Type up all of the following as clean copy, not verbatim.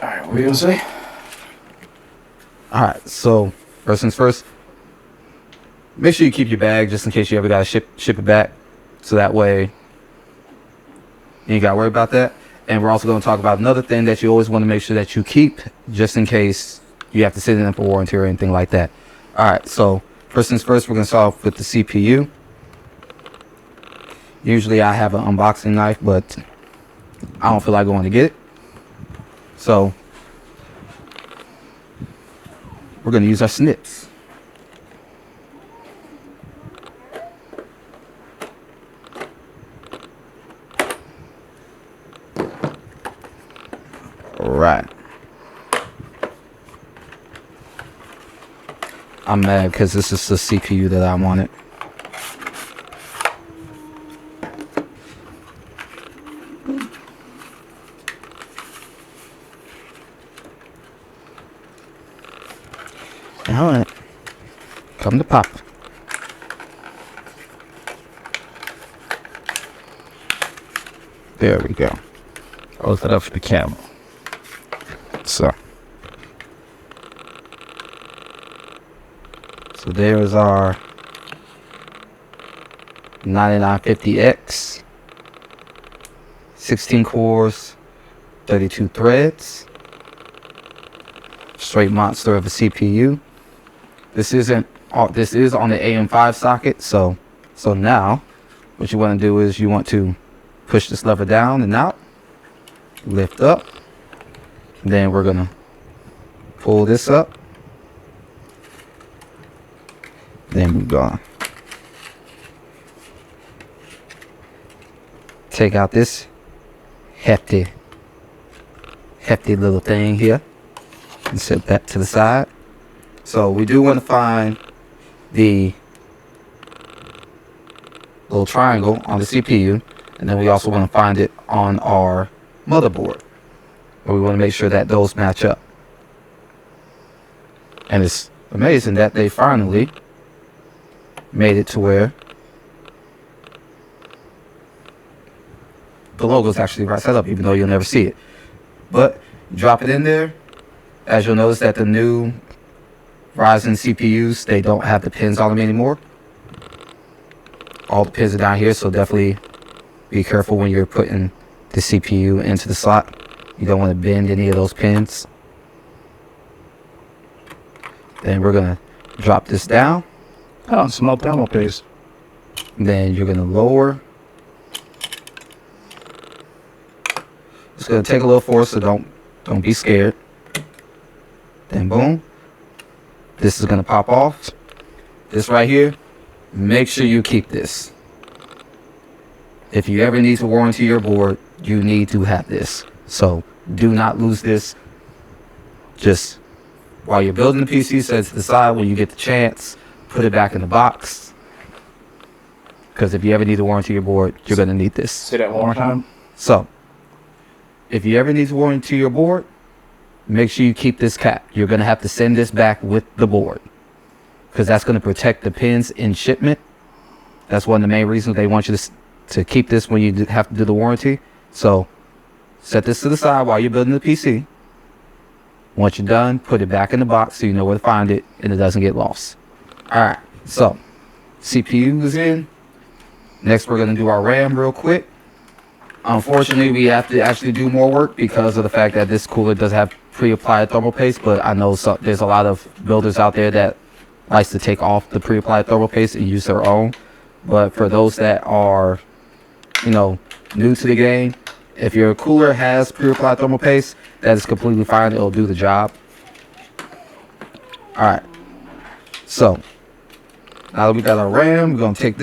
Alright, what were you gonna say? Alright, so first things first, make sure you keep your bag just in case you ever gotta ship it back. So that way you ain't gotta worry about that. And we're also gonna talk about another thing that you always want to make sure that you keep just in case you have to sit in it for warranty or anything like that. Alright, so first things first, we're gonna start off with the CPU. Usually I have an unboxing knife, but I don't feel like going to get it. So we're going to use our snips. All right. I'm mad because this is the CPU that I wanted. Alright, come to pop. There we go. I'll set up for the camera. So there's our 9950X, 16 cores, 32 threads, straight monster of a CPU. This is on the AM5 socket, so now what you want to do is you want to push this lever down and out, lift up, then we're gonna pull this up, then we're gonna take out this hefty little thing here and set that to the side. So we do want to find the little triangle on the CPU, and then we also want to find it on our motherboard. And we want to make sure that those match up. And it's amazing that they finally made it to where the logo is actually right set up, even though you'll never see it. But you drop it in there. As you'll notice that the new Ryzen CPUs, they don't have the pins on them anymore. All the pins are down here, so definitely be careful when you're putting the CPU into the slot. You don't want to bend any of those pins. Then we're going to drop this down. Oh, small thermal paste. Then you're going to lower. It's going to take a little force, so don't be scared. Then boom. This is going to pop off. This right here, make sure you keep this. If you ever need to warranty your board, you need to have this. So do not lose this. Just while you're building the PC, set it to the side. When you get the chance, put it back in the box. Because if you ever need to warranty your board, you're going to need this. Say that one more time. So if you ever need to warranty your board, make sure you keep this cap. You're going to have to send this back with the board, because that's going to protect the pins in shipment. That's one of the main reasons they want you to keep this when you have to do the warranty. So set this to the side while you're building the PC. Once you're done, put it back in the box so you know where to find it and it doesn't get lost. Alright, so CPU is in. Next we're going to do our RAM real quick. Unfortunately, we have to actually do more work because of the fact that this cooler does have pre-applied thermal paste, but I know there's a lot of builders out there that likes to take off the pre-applied thermal paste and use their own. But for those that are, new to the game, if your cooler has pre-applied thermal paste, that is completely fine. It'll do the job. Alright, so now that we got our RAM, we're going to take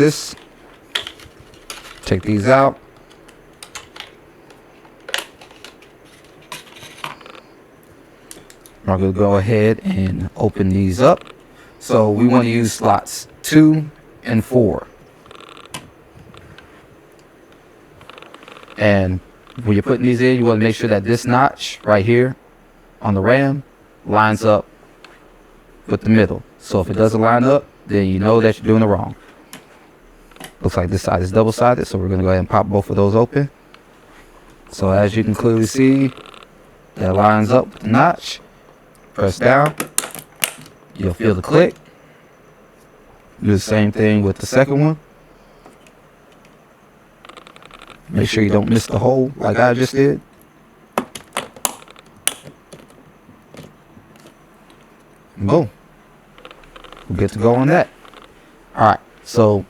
these out. I'm going to go ahead and open these up. So we want to use slots 2 and 4. And when you're putting these in, you want to make sure that this notch right here on the RAM lines up with the middle. So if it doesn't line up, then you know that you're doing it wrong. Looks like this side is double-sided, so we're going to go ahead and pop both of those open. So as you can clearly see, that lines up with the notch. Press down. You'll feel the click. Do the same thing with the second one. Make sure you don't miss the hole like I just did. And boom. We're good to go on that. Alright, so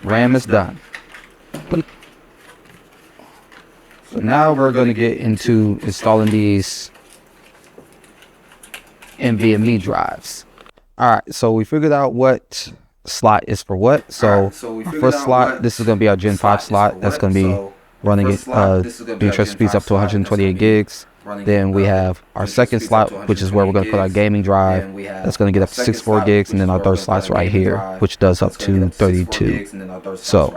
RAM is done. So now we're going to get into installing these NVMe drives. Alright, so we figured out what slot is for what. So our first slot, this is going to be our Gen 5 slot. That's going to be running it, doing transfer speeds up to 128 gigs. Then we have our second slot, which is where we're going to put our gaming drive. That's going to get up to 64 gigs. And then our third slot's right here, which does up to 32. So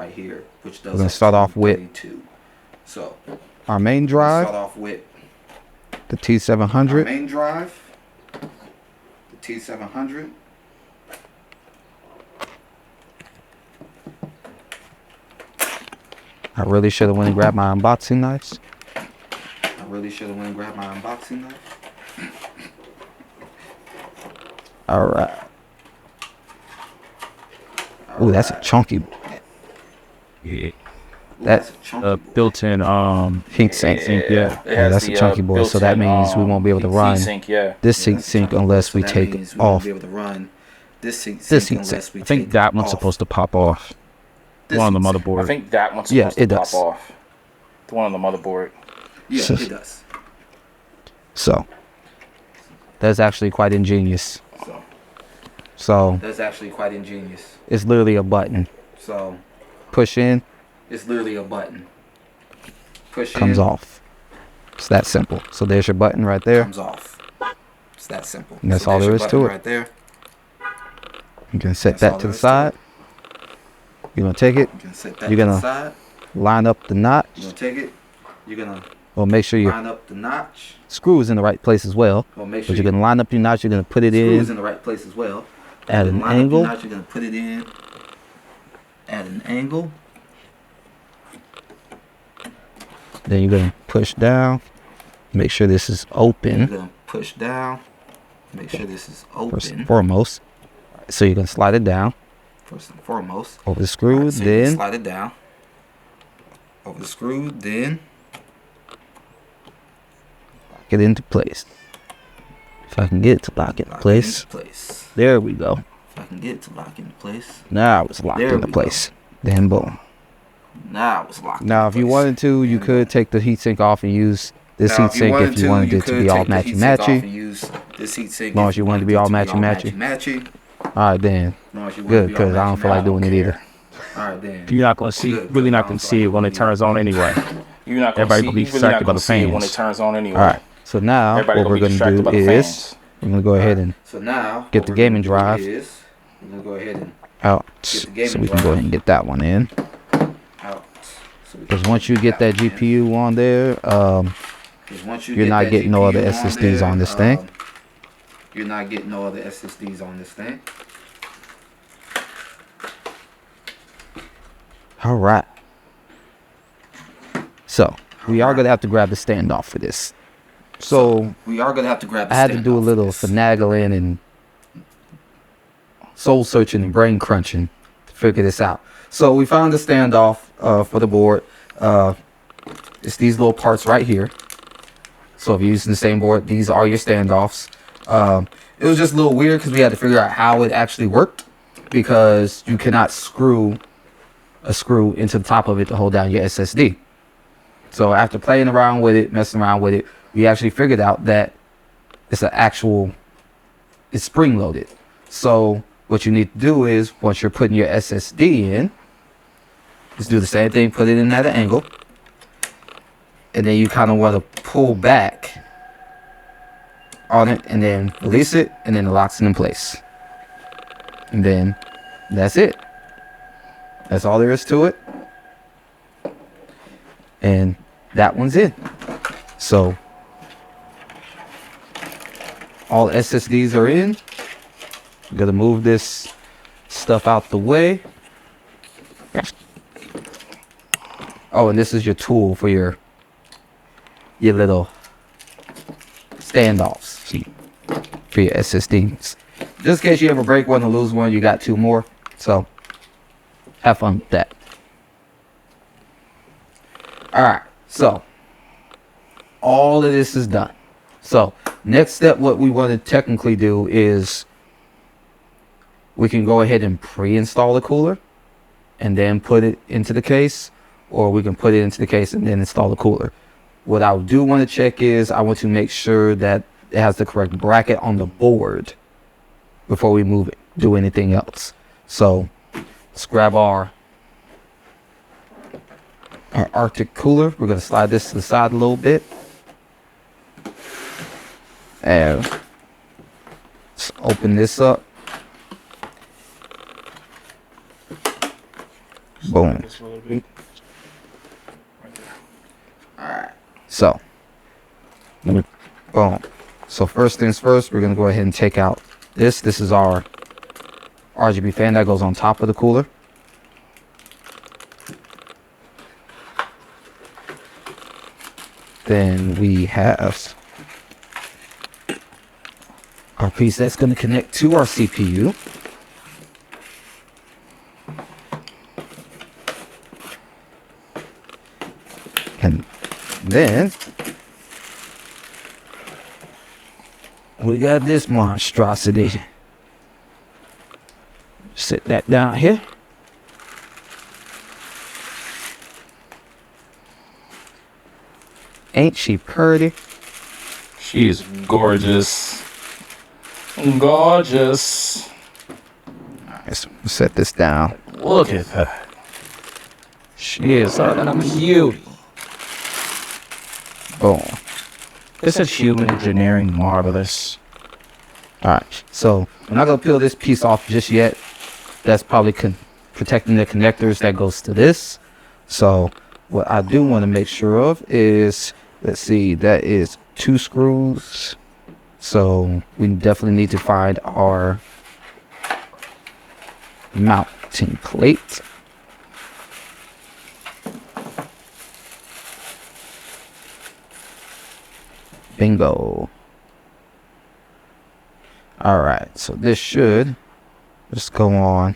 we're going to start off with our main drive, the T700. Main drive, the T700. I really should have went and grabbed my unboxing knives. All right. Ooh, that's a chunky boy. Yeah. That's Built-in heat sink. yeah. Yeah, that's a chunky boy. So that means we won't be able to run this heat sink unless we take off this heat sink. I think that one's supposed to pop off. One on the motherboard. I think that one's supposed it to does. pop off. The one on the motherboard. Yeah, it does. So that's actually quite ingenious. So That's actually quite ingenious. it's literally a button. So Push in, it's literally a button. Push comes in, off. It's that simple. So there's your button right there. comes off. It's that simple. And that's So all there's there your is to button it. Right there. You can set That's all that to there the is to side. You're gonna take it, You can set that You're to gonna the side. line up the notch. You're gonna take it. You're gonna Or make sure your line up the notch. screw is in the right place as well. Or make But sure you're gonna line up your notch. You're gonna put it screw is in in the right place as well. at an Line up your angle. notch, you're gonna put it in at an angle. Then you're gonna push down. Make sure this is You're open gonna push down. Make sure this is first and open. foremost. So you're gonna slide it down First and foremost. over the screw. Alright, so you can Then slide it down over the screw. Then get it into place. If I can get it to lock into lock it place. into place. There we go. If I can get it to lock into place. Now it's locked There into we go. place. Then boom. Now it's locked. Now, if into you place. wanted to, you And could take the heatsink off and use this Now, heatsink if you wanted it to could be all take the matchy heatsink off and matchy. use this heatsink As long if as you wanted to be all it matchy. matchy. All right, then. As long as you want it to Good, be all because I don't feel like doing it either. Alright then. You're not gonna see, Good, really good. not gonna see it when it turns on anyway. You're not gonna Everybody see, gonna be you really distracted not by gonna the see it when it fans. turns on anyway. All right. So now Everybody what gonna we're be going to distracted by do the is fans. we're going to go ahead and So now Get what the we're gaming gonna do drive. is we're gonna go ahead and out. Get the gaming So we can drive. go ahead and get that one in. out. So we Because can once you get that one in. GPU on there, 'Cause once you you're get not that getting no other GPU SSDs there, on this thing. You're not getting no other SSDs on this thing. All right. So we are going to have to grab the standoff for this. So We are gonna have to grab the I had to do a standoff for little this. finagling and soul searching and brain crunching to figure this out. So we found the standoff for the board. It's these little parts right here. So if you're using the same board, these are your standoffs. It was just a little weird because we had to figure out how it actually worked, because you cannot screw a screw into the top of it to hold down your SSD. So after playing around with it, messing around with it, we actually figured out that it's it's spring loaded. So what you need to do is, once you're putting your SSD in, just do the same thing, put it in at an angle, and then you kind of want to pull back on it and then release it, and then it locks it in place. And then that's it. That's all there is to it. And that one's in. So all SSDs are in. I'm gonna move this stuff out the way. Oh, and this is your tool for your your little standoffs for your SSDs. Just in case you ever break one or lose one, you got 2 more. So have fun with that. Alright, so all of this is done. So next step, what we want to technically do is we can go ahead and pre-install the cooler and then put it into the case, or we can put it into the case and then install the cooler. What I do want to check is I want to make sure that it has the correct bracket on the board before we move it, do anything else. So let's grab our Arctic cooler. We're going to slide this to the side a little bit. And let's open this up. Boom. Alright. So. Boom. So first things first, we're going to go ahead and take out this. This is our RGB fan that goes on top of the cooler. Then we have our piece that's going to connect to our CPU. And then we got this monstrosity. Sit that down here. Ain't she pretty? She is gorgeous. Gorgeous. Let's set this down. Look at her. She is a beauty. boom. This is human engineering marvelous. Alright, so I'm not going to peel this piece off just yet. That's probably protecting the connectors that goes to this. So what I do want to make sure of is, let's see, that is 2 screws. So we definitely need to find our mounting plate. Bingo. Alright, so this should just go on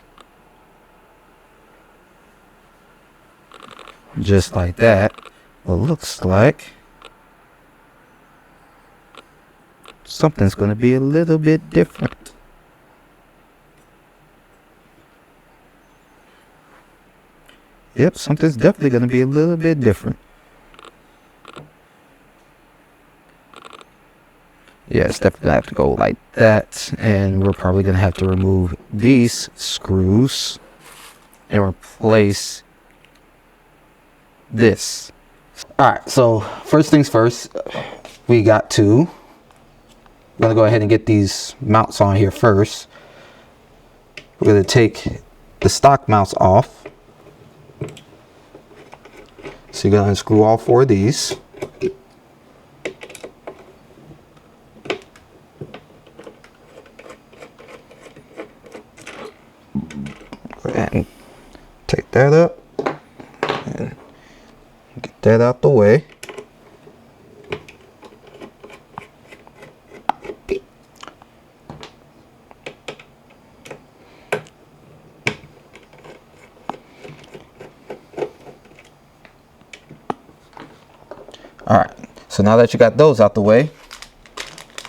just like that. It looks like something's going to be a little bit different. Yep, something's definitely going to be a little bit different. Yeah, it's definitely gonna have to go like that, and we're probably gonna have to remove these screws and replace this. Alright, so first things first, we're gonna go ahead and get these mounts on here first. We're gonna take the stock mounts off. So you're gonna unscrew all 4 of these. And take that up and get that out the way. Alright, so now that you got those out the way,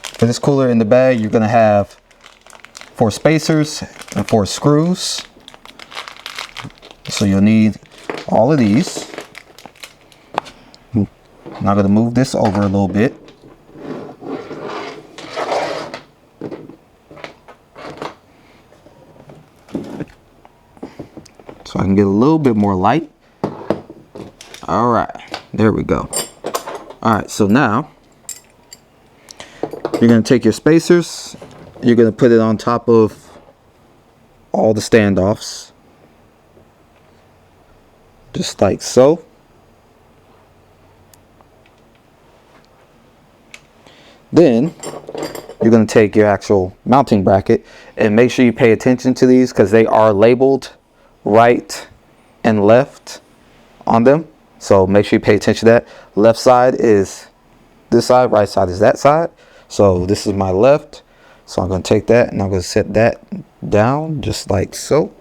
for this cooler in the bag, you're going to have 4 spacers and 4 screws. So you'll need all of these. I'm now going to move this over a little bit. So I can get a little bit more light. All right, there we go. All right, so now you're going to take your spacers. You're going to put it on top of all the standoffs. Just like so. Then you're going to take your actual mounting bracket and make sure you pay attention to these because they are labeled right and left on them. So make sure you pay attention to that. Left side is this side, right side is that side. So this is my left. So I'm going to take that and I'm going to set that down just like so.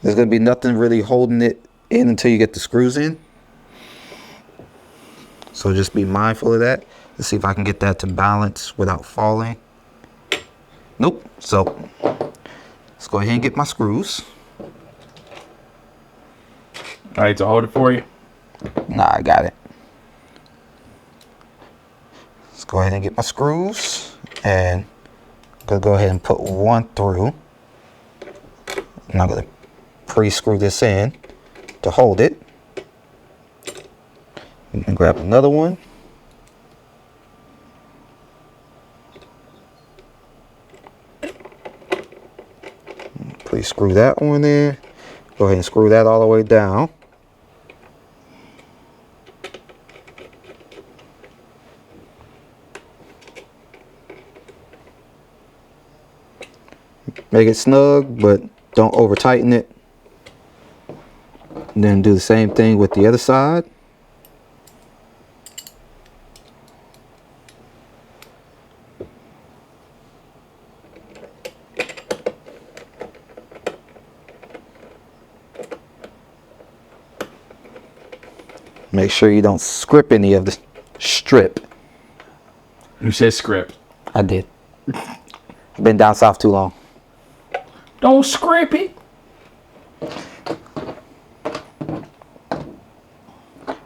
There's going to be nothing really holding it in until you get the screws in. So just be mindful of that. Let's see if I can get that to balance without falling. Nope. So let's go ahead and get my screws. All right, to hold it for you. Nah, I got it. Let's go ahead and get my screws, and I'm gonna go ahead and put one through. And I'm gonna pre-screw this in to hold it. You can grab another one. Pre-screw that one in. Go ahead and screw that all the way down. Make it snug, but don't over tighten it. And then do the same thing with the other side. Make sure you don't script any of the strip. You said script. I did. I've been down south too long. Don't script it.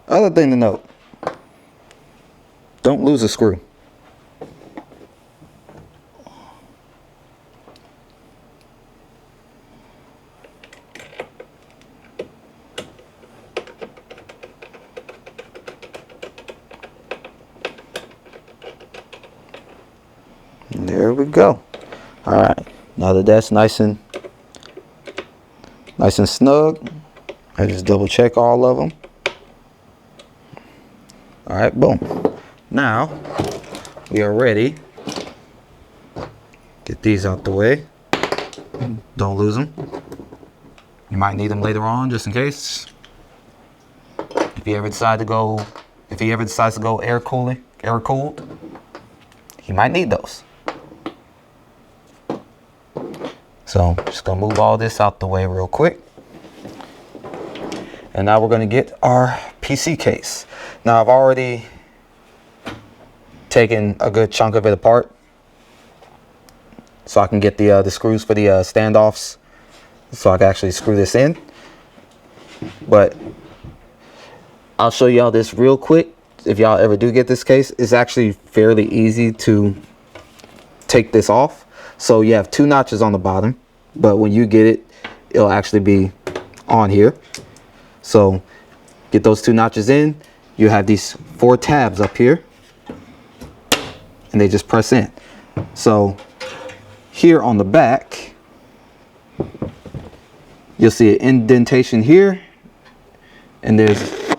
Other thing to note, don't lose a screw. There we go. All right, now that that's nice and snug, I just double check all of them. All right, boom. Now we are ready. Get these out the way. Don't lose them. You might need them later on, just in case. If he ever decides to go air cooled, you might need those. So just gonna move all this out the way real quick. And now we're gonna get our PC case. Now I've already taken a good chunk of it apart so I can get the screws for the standoffs, so I can actually screw this in. But I'll show y'all this real quick. If y'all ever do get this case, it's actually fairly easy to take this off. So you have 2 notches on the bottom, but when you get it, it'll actually be on here. So get those 2 notches in. You have these 4 tabs up here, and they just press in. So here on the back, you'll see an indentation here, and there's,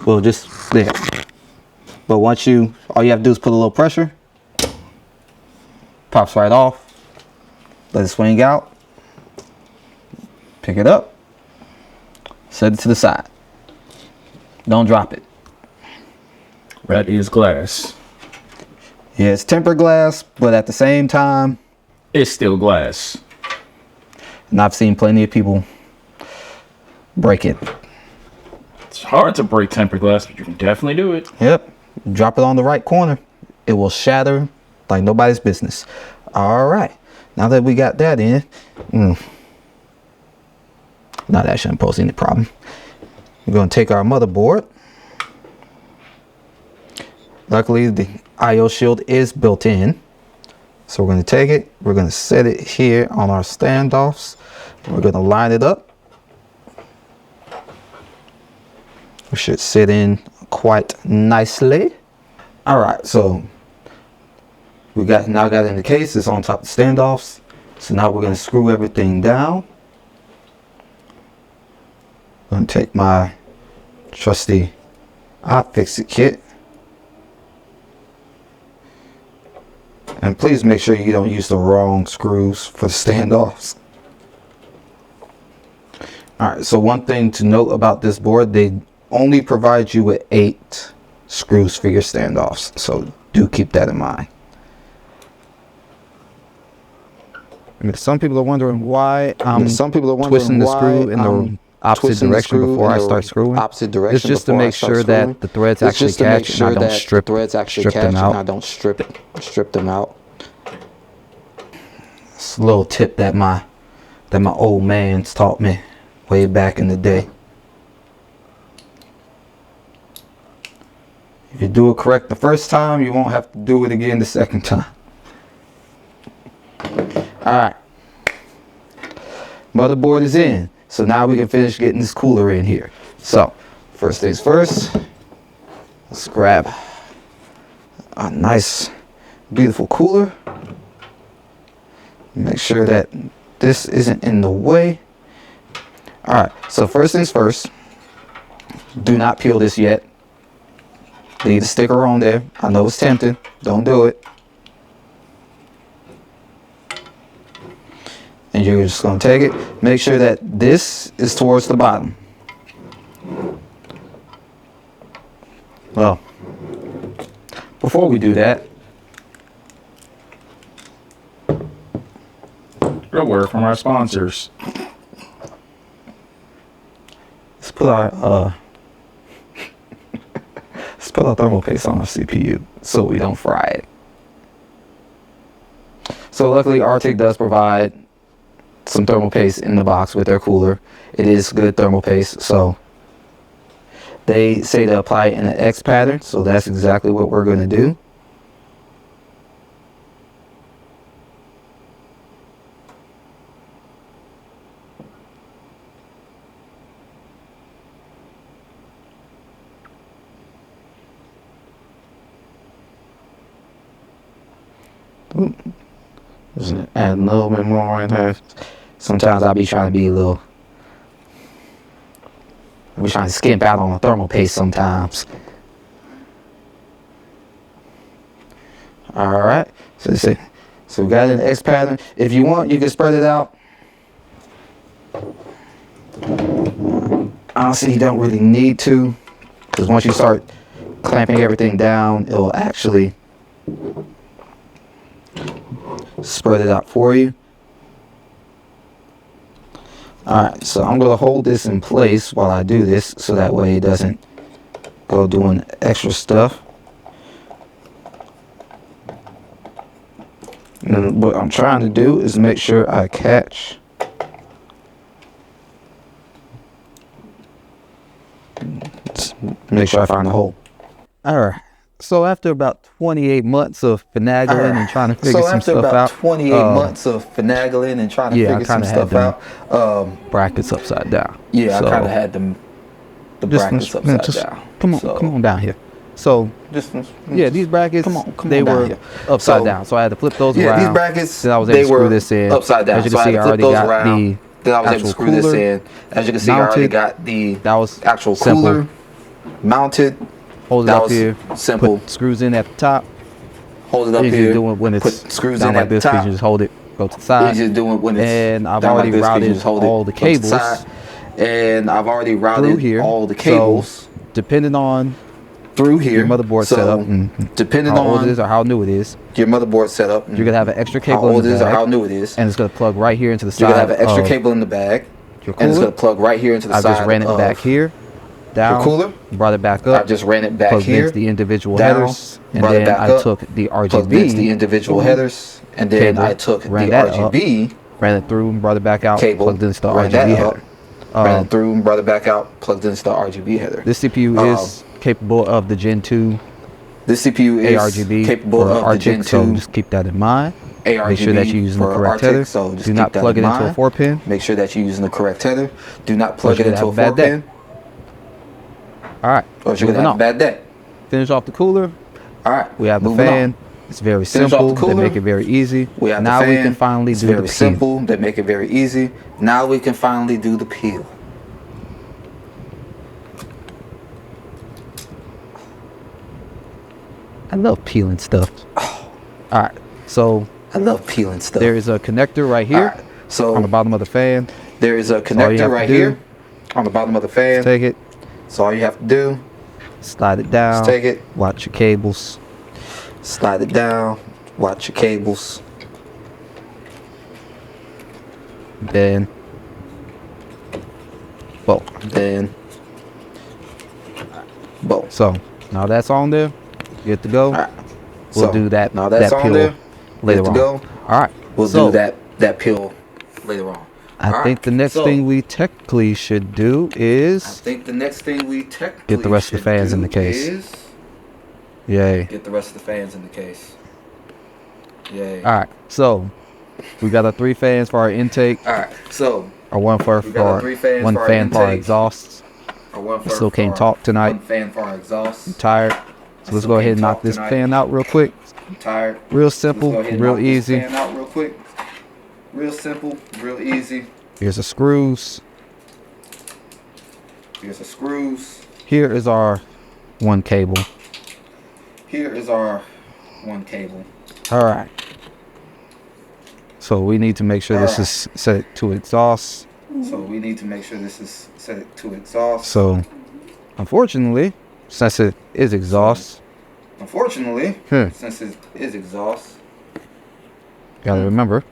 well, just there. But all you have to do is put a little pressure. Pops right off. Let it swing out. Pick it up. Set it to the side. Don't drop it. That is glass. Yeah, it's tempered glass, but at the same time, It's still glass. and I've seen plenty of people break it. It's hard to break tempered glass, but you can definitely do it. Yep. Drop it on the right corner. It will shatter like nobody's business. All right. Now that we got that in, now that shouldn't pose any problem. We're going to take our motherboard. Luckily, the I/O shield is built in. So we're going to take it. We're going to set it here on our standoffs. We're going to line it up. We should sit in quite nicely. All right, so we now got in the case. It's on top of the standoffs. So now we're going to screw everything down. I'm going to take my trusty iFixit kit. And please make sure you don't use the wrong screws for the standoffs. Alright, so one thing to note about this board, they only provide you with 8 screws for your standoffs. So do keep that in mind. Some people are wondering why I'm twisting the screw in the opposite direction before I start screwing. It's just to make sure that the threads actually catch and I don't strip them out. It's a little tip that my old man's taught me way back in the day. If you do it correct the first time, you won't have to do it again the second time. Alright. Motherboard is in. So now we can finish getting this cooler in here. So, first things first, let's grab a nice, beautiful cooler. Make sure that this isn't in the way. Alright, so first things first, do not peel this yet. Leave the sticker on there. I know it's tempting. Don't do it. And you're just going to take it. Make sure that this is towards the bottom. Well, before we do that, A word from our sponsors. let's put our thermal paste on our CPU so we don't fry it. So luckily Arctic does provide some thermal paste in the box with their cooler. It is good thermal paste, so they say to apply it in an X pattern, so that's exactly what we're going to do. Just add a little bit more in there. Sometimes I'll be trying to skimp out on the thermal paste sometimes. Alright, so we got an X pattern. If you want, you can spread it out. Honestly, you don't really need to, because once you start clamping everything down, it'll actually spread it out for you. Alright, so I'm going to hold this in place while I do this, so that way it doesn't go doing extra stuff. And what I'm trying to do is make sure I catch make sure I find the hole. Alright, so after about 28 months of finagling and trying to figure some stuff out. 28 months of finagling and trying to figure some stuff out. Brackets upside down. Yeah, so I kind of had the brackets upside down. Come on down here. So, these brackets, they were upside down. So I had to flip those around. These brackets, then I was able to screw this in. Upside down. As you can see, I already got the then I was able to screw this in. As you can see, I already got the actual cooler mounted. Hold it up here. Simple. Put screws in at the top. Hold it up here. Do it when it's put screws in like this. You just hold it. Go to the side. You just do it when it's and I've already routed all the cables. And I've already routed all the cables. Depending on through here, your motherboard setup, and depending on how old it is or how new it is, your motherboard setup, you're gonna have an extra cable in the bag, or how new it is, and it's gonna plug right here into the side. You're gonna have an extra cable in the bag, and it's gonna plug right here into the side. I just ran it back here, down, cooler, brought it back up. I just ran it back here, the individual headers, and then I took the RGB, the individual headers, and then I took the RGB, ran it through, and brought it back out, plugged into the RGB header. Ran it through, and brought it back out, plugged into the RGB header. This CPU is capable of the Gen 2 this CPU is ARGB capable of the Gen 2 so just keep that in mind. ARGB make sure that you're using the correct tether. So do not plug it into a 4-pin. Make sure that you're using the correct tether. Do not plug it into a 4-pin. Alright. Or you're going to have a bad day. Finish off the cooler. Alright. We have the fan. It's very simple. They make it very easy. We have now we can finally do the peel. Very simple. They make it very easy. Now we can finally do the peel. I love peeling stuff. Alright, so I love peeling stuff. There is a connector right here. So on the bottom of the fan. There is a connector right here on the bottom of the fan. Take it. So all you have to do Slide it down. Just take it. Watch your cables. Slide it down. Watch your cables. Then, well, Then, boom. so now that's on there. Good to go. All right. We'll So, do that. now that's that on peel there. later Good on. to go. All right. We'll So, do that peel later on. I think the next thing we technically should do I is think the next thing we technically get the rest of the fans in the case. is Yay. get the rest of the fans in the case. Yay. All right. So we got our 3 fans for our intake. All right. So Or one for we got our 3 fans one for our fan for our intake. exhausts. Or one for Still can't for talk tonight. One fan for our exhaust. I'm tired. So let's go ahead and knock this fan out real quick. I'm tired. Real Let's simple, go ahead and real knock this easy. fan out real quick. Real simple, real easy. Here's the screws. Here's the screws. Here is our one cable. Here is our one cable. All right. So we need to make sure this is set to exhaust. So we need to make sure this is set to exhaust. So unfortunately, since it is exhaust, Unfortunately, since it is exhaust, gotta remember,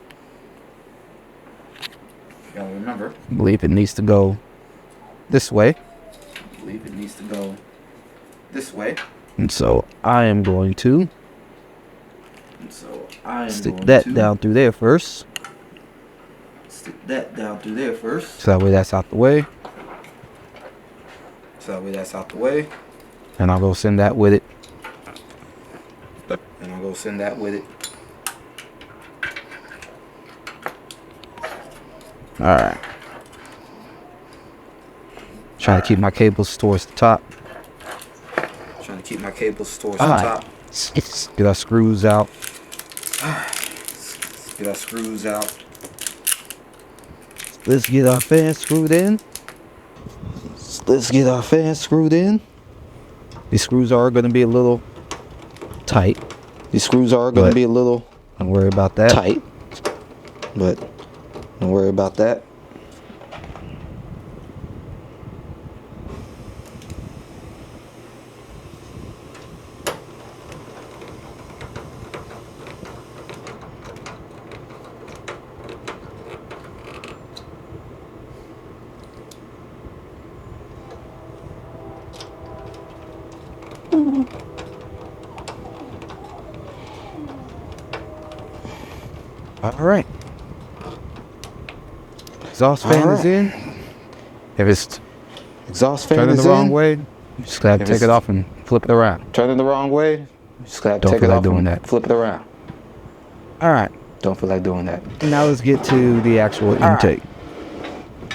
I believe it needs to go this way. believe it needs to go this way. And so I am going to And so I am stick going that to down through there first. stick that down through there first. So that way that's out the way. So that way that's out the way. And I'll go send that with it. And I'll go send that with it. Alright. Trying to keep my cables towards the top. Trying to keep my cables towards the Alright. top. Let's get our screws out. Let's get our screws out. Let's get our fan screwed in. Let's get our fan screwed in. These screws are going to be a little tight. These screws are going to be a little Don't worry about that. tight, but don't worry about that. All right. Exhaust fan is in. If it's Exhaust fan turning the is wrong in. way, you just gotta If take it's it off and flip it around. Turning the wrong way. Just gotta Don't take feel it like off doing and that. flip it around. All right. Don't feel like doing that. Now let's get to the actual intake.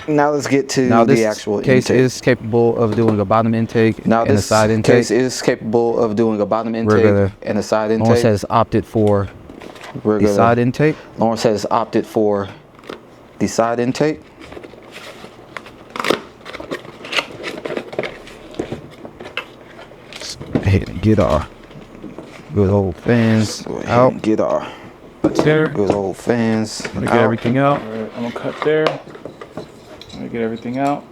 Now let's get to Now this the actual case intake. is capable of doing a bottom intake Now and a this side intake. case is capable of doing a bottom We're intake gonna- and a side Lawrence intake. has opted for We're the gonna, side intake. Lawrence has opted for the side intake. Go ahead and get our good old fans Go ahead out. and get our There. good old fans I'm gonna out. get everything out. Alright, I'm gonna cut there. I'm gonna get everything out.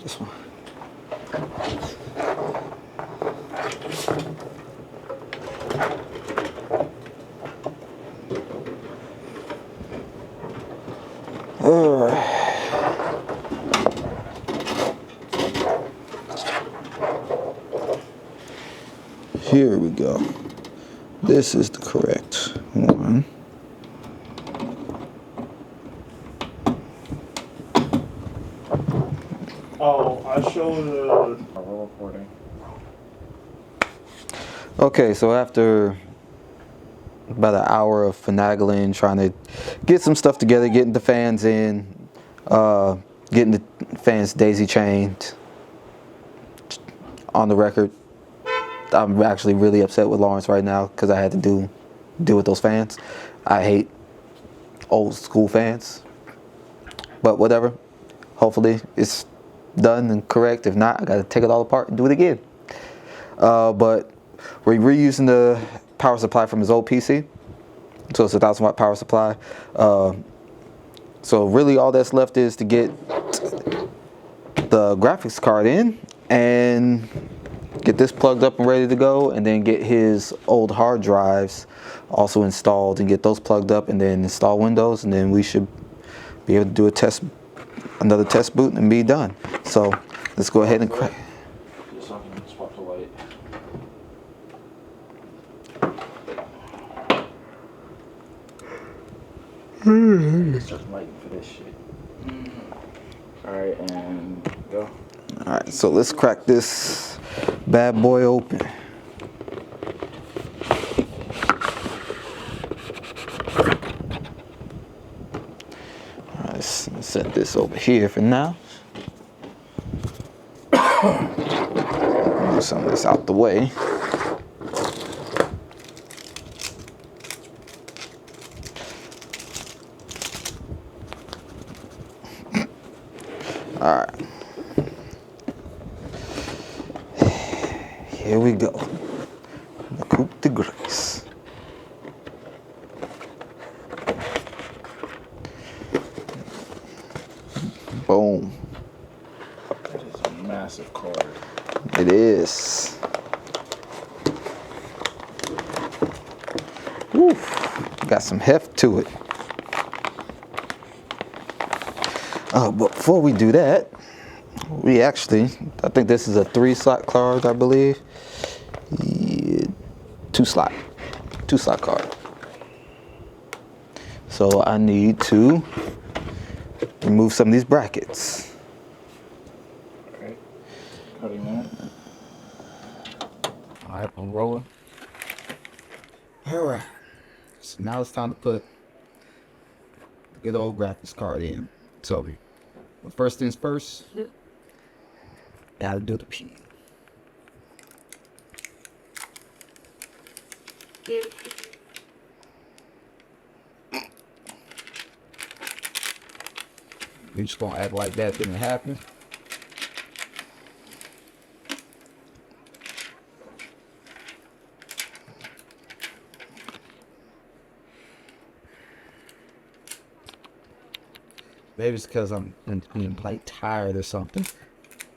This one. Here we go. This is the correct one. Oh, I showed the recording. Okay, so after about an hour of finagling, trying to get some stuff together, getting the fans in, getting the fans daisy chained, on the record, I'm actually really upset with Lawrence right now because I had to deal with those fans. I hate old school fans, but whatever. Hopefully it's done and correct. If not, I gotta take it all apart and do it again. But we're reusing the power supply from his old PC. So it's a 1,000 watt power supply. So really all that's left is to get the graphics card in and get this plugged up and ready to go, and then get his old hard drives also installed and get those plugged up, and then install Windows, and then we should be able to do another test boot and be done. So let's go ahead and crack. Just so I can swap the light. Start lighting for this shit. Alright, and go. All right, so let's crack this bad boy open. All right, let's set this over here for now. Move some of this out the way. All right. Here we go. The Coupe de Grace. Boom. That is a massive card. It is. Woo. Got some heft to it. But before we do that, I think this is a 3-slot card, I believe. Yeah, 2-slot card. So I need to remove some of these brackets. Alright. Cutting that. All right, I'm rolling. All right. So now it's time to put the good old graphics card in. So, first things first, gotta do the P. We just gonna act like that didn't happen. Maybe it's because I'm like tired or something.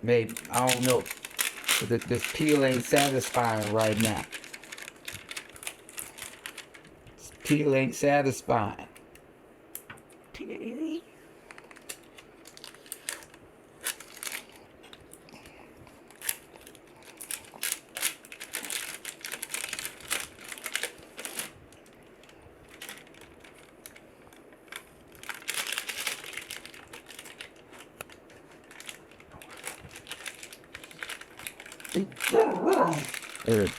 Maybe, I don't know. But this peel ain't satisfying right now. This peel ain't satisfying. There it is.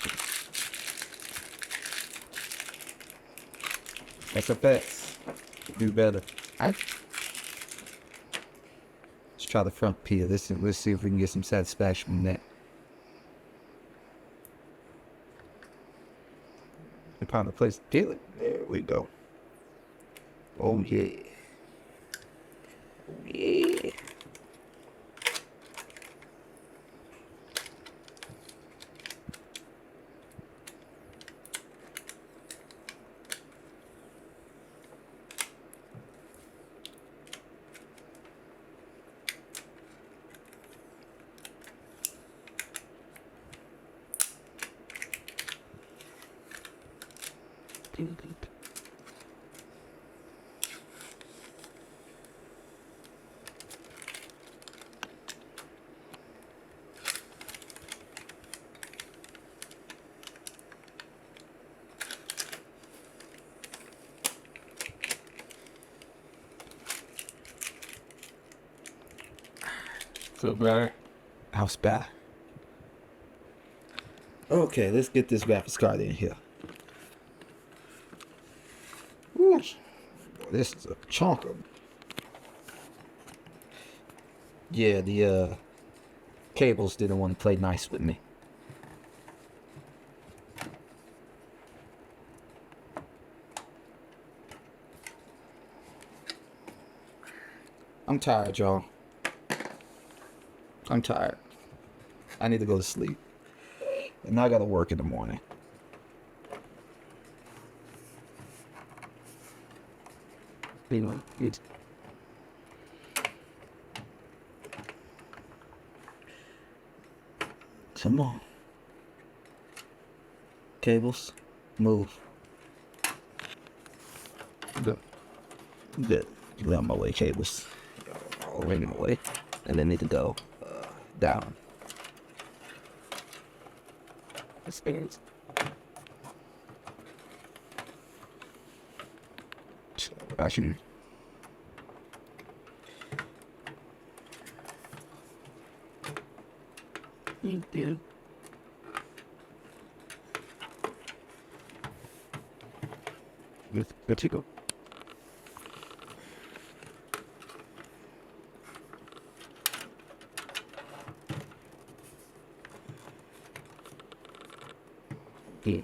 That's a fact. Do better. Let's try the front peel. Let's see if we can get some satisfaction from that. We found a place to peel it. There we go. Oh yeah. Oh yeah. Feel better? House bad. Okay, let's get this graphics card in here. Ooh, this is a chunk of. Yeah, the cables didn't want to play nice with me. I'm tired, y'all. I'm tired. I need to go to sleep. And I gotta work in the morning. Come on. Cables, move. Good. Good. Get out of my way, cables. All right in my way. And they need to go down. Experience. Actually. You did. Good to go. Yeah.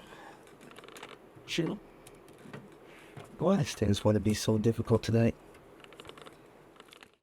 Sure. Why does things want to be so difficult tonight?